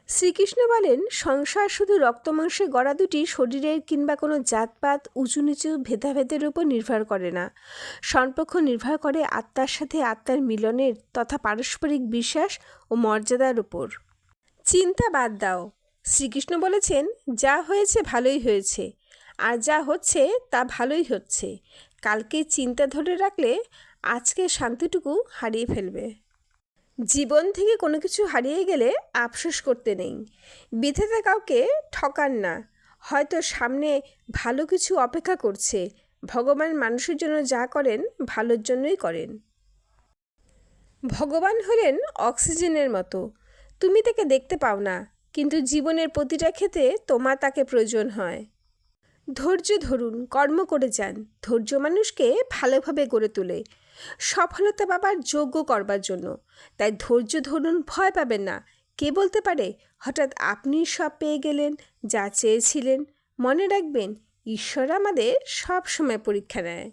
শ্রীকৃষ্ণ বলেন, সংসার শুধু রক্তমাংসে গড়া দুটি শরীরের কিংবা কোনো জাতপাত উঁচু নিচু ভেদাভেদের উপর নির্ভর করে না। সম্পর্ক নির্ভর করে আত্মার সাথে আত্মার মিলনের তথা পারস্পরিক বিশ্বাস ও মর্যাদার উপর। চিন্তা বাদ দাও। শ্রীকৃষ্ণ বলেছেন, যা হয়েছে ভালোই হয়েছে, আর যা হচ্ছে তা ভালোই হচ্ছে। কালকে চিন্তা ধরে রাখলে আজকের শান্তিটুকু হারিয়ে ফেলবে। জীবন থেকে কোনো কিছু হারিয়ে গেলে আফসোস করতে নেই। বিধাতা কাউকে ঠকান না। হয়তো সামনে ভালো কিছু অপেক্ষা করছে। ভগবান মানুষের জন্য যা করেন ভালোর জন্যই করেন। ভগবান হলেন অক্সিজেনের মতো। তুমি তাকে দেখতে পাও না, কিন্তু জীবনের প্রতিটা ক্ষেত্রে তোমার তাকে প্রয়োজন হয়। ধৈর্য ধরুন, কর্ম করে যান। ধৈর্য মানুষকে ভালোভাবে গড়ে তোলে, সফলতা পাবার যোগ্য করবার জন্য। তাই ধৈর্য ধরুন, ভয় পাবেন না। কে বলতে পারে হঠাৎ আপনি সব পেয়ে গেলেন যা চেয়েছিলেন? মনে রাখবেন, ঈশ্বর আমাদের সব সময় পরীক্ষা নেয়।